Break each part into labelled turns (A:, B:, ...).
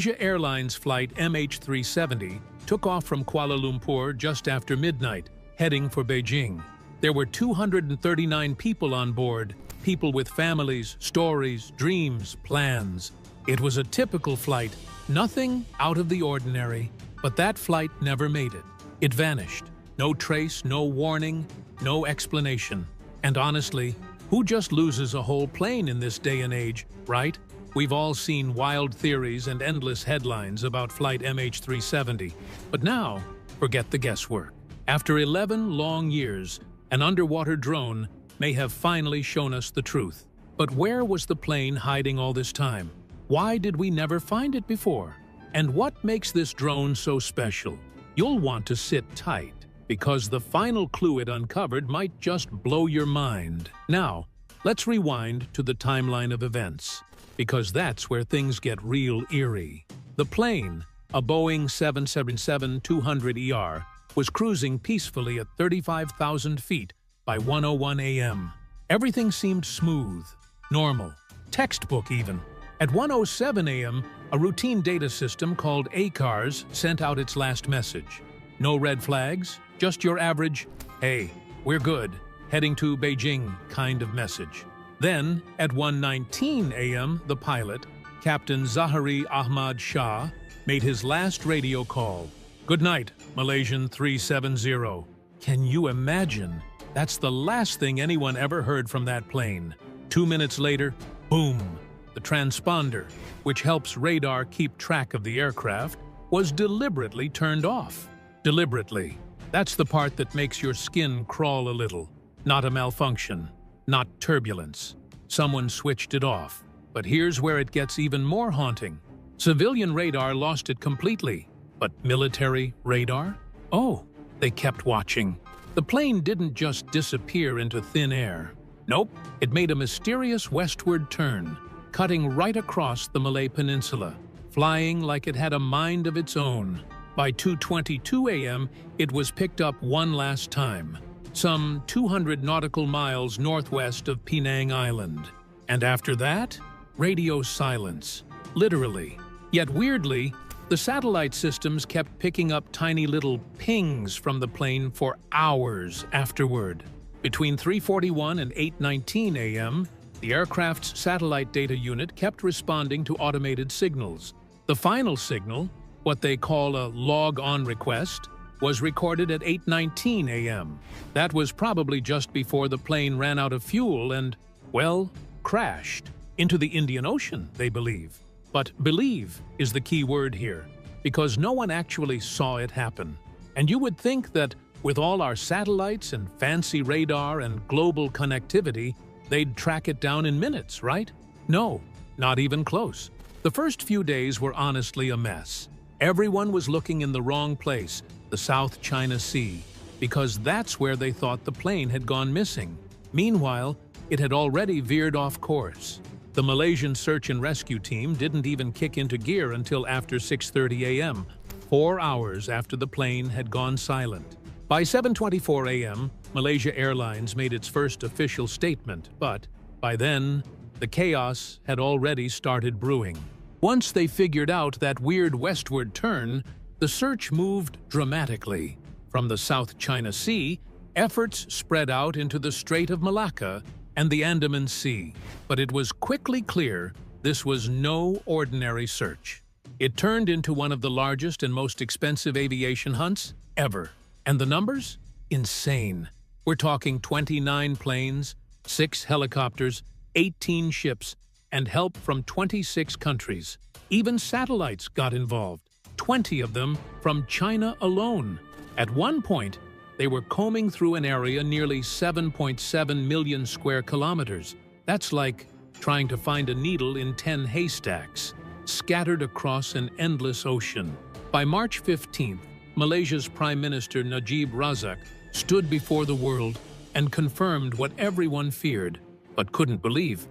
A: Malaysia Airlines Flight MH370 took off from Kuala Lumpur just after midnight, heading for Beijing. There were 239 people on board, people with families, stories, dreams, plans. It was a typical flight, nothing out of the ordinary, but that flight never made it. It vanished. No trace, no warning, no explanation. And honestly, who just loses a whole plane in this day and age, right? We've all seen wild theories and endless headlines about Flight MH370. But now, forget the guesswork. After 11 long years, an underwater drone may have finally shown us the truth. But where was the plane hiding all this time? Why did we never find it before? And what makes this drone so special? You'll want to sit tight, because the final clue it uncovered might just blow your mind. Now, let's rewind to the timeline of events, because that's where things get real eerie. The plane, a Boeing 777-200ER, was cruising peacefully at 35,000 feet by 1:01 a.m. Everything seemed smooth, normal, textbook even. At 1:07 a.m., a routine data system called ACARS sent out its last message. No red flags, just your average, "Hey, we're good, heading to Beijing" kind of message. Then, at 1:19 a.m., the pilot, Captain Zahari Ahmad Shah, made his last radio call. "Good night, Malaysian 370. Can you imagine? That's the last thing anyone ever heard from that plane. 2 minutes later, boom! The transponder, which helps radar keep track of the aircraft, was deliberately turned off. Deliberately. That's the part that makes your skin crawl a little. Not a malfunction. Not turbulence. Someone switched it off. But here's where it gets even more haunting. Civilian radar lost it completely. But military radar? Oh, they kept watching. The plane didn't just disappear into thin air. Nope, it made a mysterious westward turn, cutting right across the Malay Peninsula, flying like it had a mind of its own. By 2:22 a.m., it was picked up one last time, some 200 nautical miles northwest of Penang Island. And after that, radio silence, literally. Yet weirdly, the satellite systems kept picking up tiny little pings from the plane for hours afterward. Between 3:41 and 8:19 a.m., the aircraft's satellite data unit kept responding to automated signals. The final signal, what they call a log-on request, was recorded at 8:19 a.m. That was probably just before the plane ran out of fuel and, well, crashed into the Indian Ocean, they believe. But believe is the key word here, because no one actually saw it happen. And you would think that with all our satellites and fancy radar and global connectivity, they'd track it down in minutes, right? No, not even close. The first few days were honestly a mess. Everyone was looking in the wrong place, the South China Sea, because that's where they thought the plane had gone missing. Meanwhile, it had already veered off course. The Malaysian search and rescue team didn't even kick into gear until after 6:30 a.m., 4 hours after the plane had gone silent. By 7:24 a.m., Malaysia Airlines made its first official statement, but by then, the chaos had already started brewing. Once they figured out that weird westward turn, the search moved dramatically. From the South China Sea, efforts spread out into the Strait of Malacca and the Andaman Sea. But it was quickly clear this was no ordinary search. It turned into one of the largest and most expensive aviation hunts ever. And the numbers? Insane. We're talking 29 planes, 6 helicopters, 18 ships, and help from 26 countries. Even satellites got involved, 20 of them from China alone. At one point, they were combing through an area nearly 7.7 million square kilometers. That's like trying to find a needle in 10 haystacks, scattered across an endless ocean. By March 15th, Malaysia's Prime Minister Najib Razak stood before the world and confirmed what everyone feared but couldn't believe.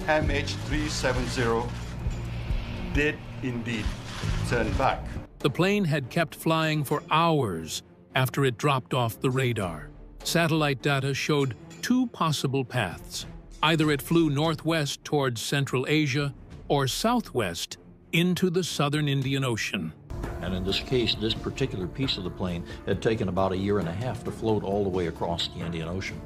B: MH370 did indeed turn back.
A: The plane had kept flying for hours after it dropped off the radar. Satellite data showed 2 possible paths. Either it flew northwest towards Central Asia or southwest into the southern Indian Ocean.
C: And in this case, this particular piece of the plane had taken about 1.5 years to float all the way across the Indian Ocean.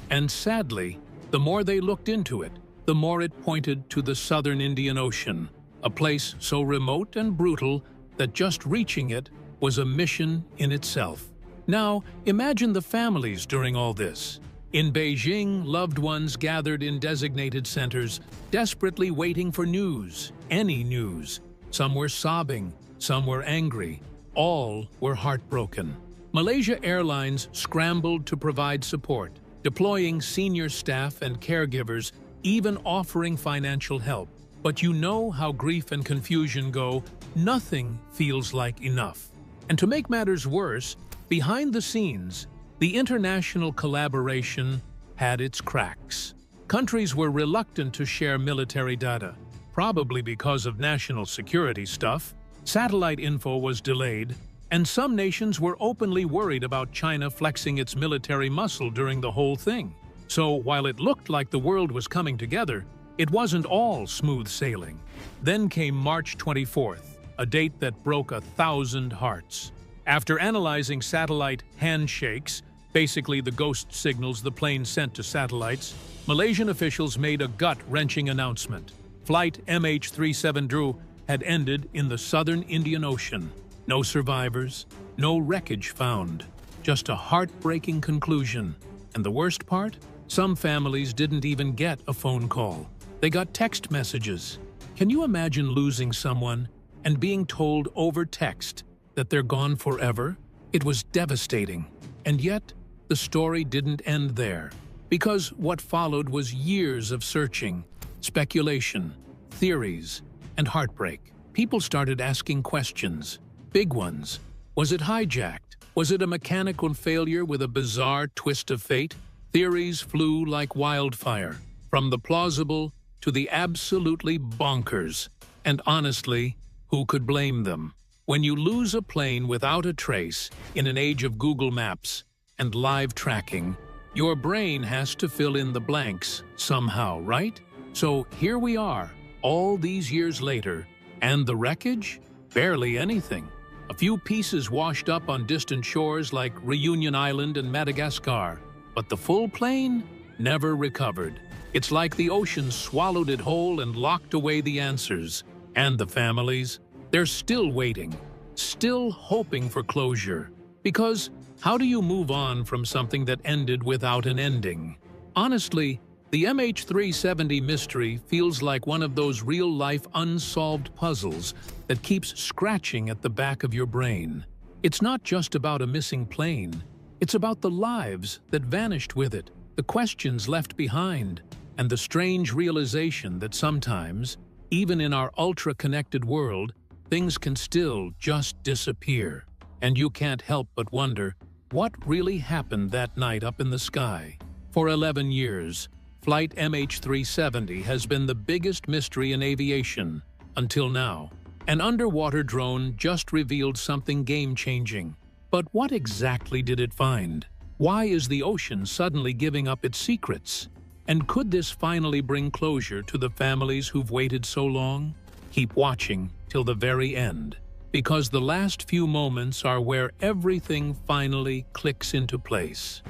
A: And sadly, the more they looked into it, the more it pointed to the southern Indian Ocean, a place so remote and brutal that just reaching it was a mission in itself. Now, imagine the families during all this. In Beijing, loved ones gathered in designated centers, desperately waiting for news, any news. Some were sobbing, some were angry, all were heartbroken. Malaysia Airlines scrambled to provide support, deploying senior staff and caregivers, even offering financial help. But you know how grief and confusion go, nothing feels like enough. And to make matters worse, behind the scenes, the international collaboration had its cracks. Countries were reluctant to share military data, probably because of national security stuff. Satellite info was delayed, and some nations were openly worried about China flexing its military muscle during the whole thing. So while it looked like the world was coming together, it wasn't all smooth sailing. Then came March 24th, a date that broke 1,000 hearts. After analyzing satellite handshakes, basically the ghost signals the plane sent to satellites, Malaysian officials made a gut-wrenching announcement. Flight MH370 had ended in the southern Indian Ocean. No survivors, no wreckage found, just a heartbreaking conclusion. And the worst part? Some families didn't even get a phone call. They got text messages. Can you imagine losing someone and being told over text that they're gone forever? It was devastating. And yet, the story didn't end there. Because what followed was years of searching, speculation, theories, and heartbreak. People started asking questions. Big ones. Was it hijacked? Was it a mechanical failure with a bizarre twist of fate? Theories flew like wildfire, from the plausible to the absolutely bonkers. And honestly, who could blame them? When you lose a plane without a trace in an age of Google Maps and live tracking, your brain has to fill in the blanks somehow, right? So here we are, all these years later, and the wreckage? Barely anything. A few pieces washed up on distant shores like Reunion Island and Madagascar, but the full plane never recovered. It's like the ocean swallowed it whole and locked away the answers. And the families? They're still waiting, still hoping for closure. Because how do you move on from something that ended without an ending? Honestly, the MH370 mystery feels like one of those real-life unsolved puzzles that keeps scratching at the back of your brain. It's not just about a missing plane. It's about the lives that vanished with it, the questions left behind, and the strange realization that sometimes, even in our ultra-connected world, things can still just disappear. And you can't help but wonder, what really happened that night up in the sky? For 11 years, Flight MH370 has been the biggest mystery in aviation, until now. An underwater drone just revealed something game-changing. But what exactly did it find? Why is the ocean suddenly giving up its secrets? And could this finally bring closure to the families who've waited so long? Keep watching till the very end, because the last few moments are where everything finally clicks into place.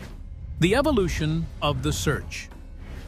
A: The evolution of the search.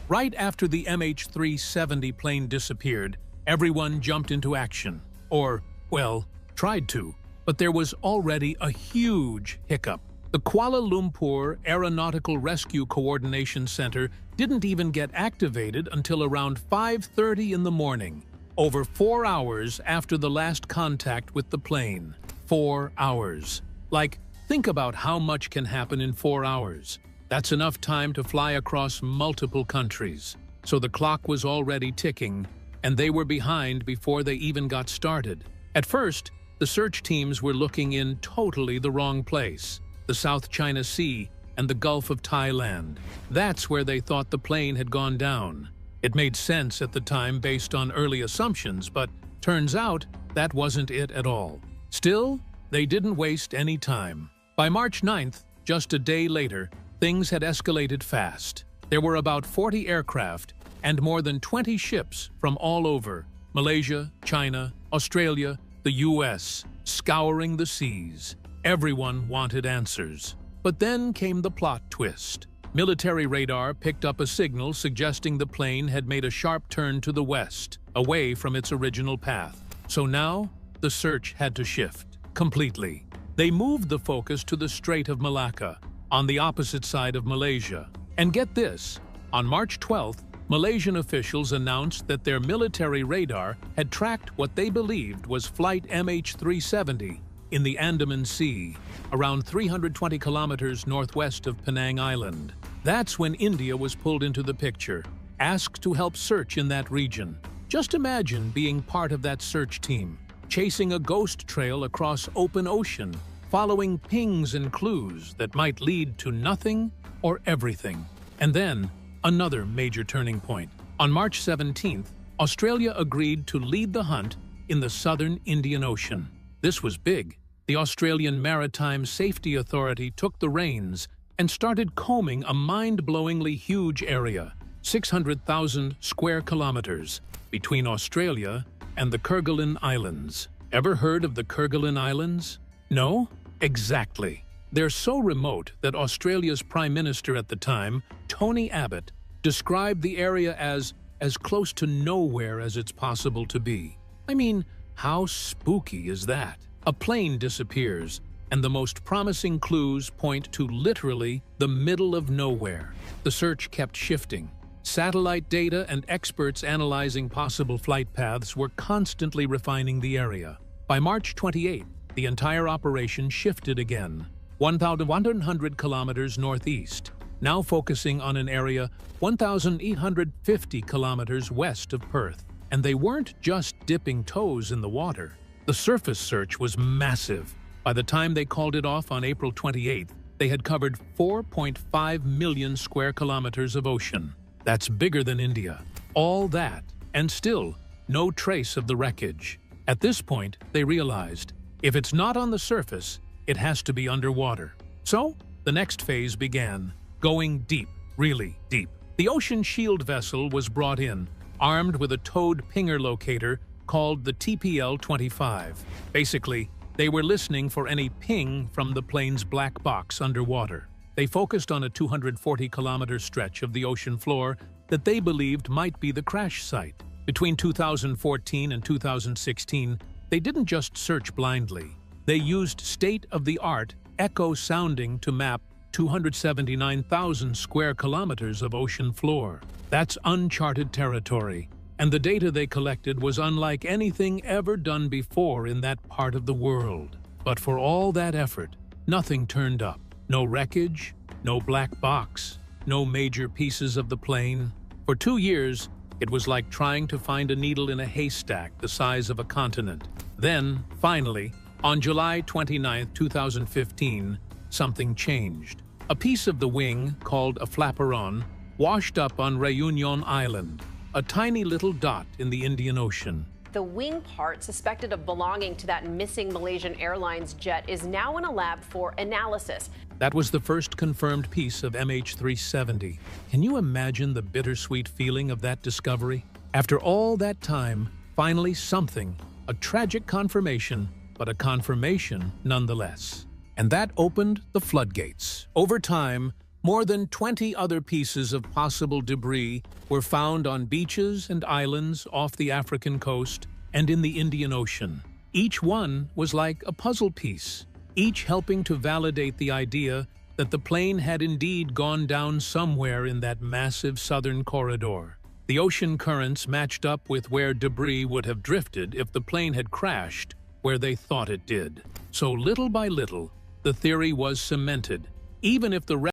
A: Right after the MH370 plane disappeared, everyone jumped into action. Or, well, tried to. But there was already a huge hiccup. The Kuala Lumpur Aeronautical Rescue Coordination Center didn't even get activated until around 5:30 in the morning, over 4 hours after the last contact with the plane. 4 hours. Like, think about how much can happen in 4 hours. That's enough time to fly across multiple countries. So the clock was already ticking, and they were behind before they even got started. At first, the search teams were looking in totally the wrong place, the South China Sea and the Gulf of Thailand. That's where they thought the plane had gone down. It made sense at the time based on early assumptions, but turns out that wasn't it at all. Still, they didn't waste any time. By March 9th, just a day later, things had escalated fast. There were about 40 aircraft and more than 20 ships from all over Malaysia, China, Australia, the US, scouring the seas. Everyone wanted answers. But then came the plot twist. Military radar picked up a signal suggesting the plane had made a sharp turn to the west, away from its original path. So now, the search had to shift completely. They moved the focus to the Strait of Malacca, on the opposite side of Malaysia. And get this, on March 12th, Malaysian officials announced that their military radar had tracked what they believed was Flight MH370 in the Andaman Sea, around 320 kilometers northwest of Penang Island. That's when India was pulled into the picture, asked to help search in that region. Just imagine being part of that search team, chasing a ghost trail across open ocean, following pings and clues that might lead to nothing or everything. And then, another major turning point. On March 17th, Australia agreed to lead the hunt in the southern Indian Ocean. This was big. The Australian Maritime Safety Authority took the reins and started combing a mind-blowingly huge area, 600,000 square kilometers, between Australia and the Kerguelen Islands. Ever heard of the Kerguelen Islands? No? Exactly. They're so remote that Australia's Prime Minister at the time, Tony Abbott, described the area as close to nowhere as it's possible to be. I mean, how spooky is that? A plane disappears, and the most promising clues point to literally the middle of nowhere. The search kept shifting. Satellite data and experts analyzing possible flight paths were constantly refining the area. By March 28, the entire operation shifted again, 1,100 kilometers northeast, now focusing on an area 1,850 kilometers west of Perth. And they weren't just dipping toes in the water. The surface search was massive. By the time they called it off on April 28th, they had covered 4.5 million square kilometers of ocean. That's bigger than India. All that, and still, no trace of the wreckage. At this point, they realized, if it's not on the surface, it has to be underwater. So, the next phase began, going deep, really deep. The Ocean Shield vessel was brought in, armed with a towed pinger locator called the TPL-25. Basically, they were listening for any ping from the plane's black box underwater. They focused on a 240-kilometer stretch of the ocean floor that they believed might be the crash site. Between 2014 and 2016, they didn't just search blindly. They used state-of-the-art echo sounding to map 279,000 square kilometers of ocean floor. That's uncharted territory, and the data they collected was unlike anything ever done before in that part of the world. But for all that effort, nothing turned up. No wreckage, no black box, no major pieces of the plane. For 2 years, it was like trying to find a needle in a haystack the size of a continent. Then, finally, on July 29, 2015, something changed. A piece of the wing, called a flaperon, washed up on Réunion Island, a tiny little dot in the Indian Ocean.
D: The wing part, suspected of belonging to that missing Malaysian Airlines jet, is now in a lab for analysis.
A: That was the first confirmed piece of MH370. Can you imagine the bittersweet feeling of that discovery? After all that time, finally something, a tragic confirmation, but a confirmation nonetheless. And that opened the floodgates. Over time, more than 20 other pieces of possible debris were found on beaches and islands off the African coast and in the Indian Ocean. Each one was like a puzzle piece, each helping to validate the idea that the plane had indeed gone down somewhere in that massive southern corridor. The ocean currents matched up with where debris would have drifted if the plane had crashed where they thought it did. So little by little, the theory was cemented, even if the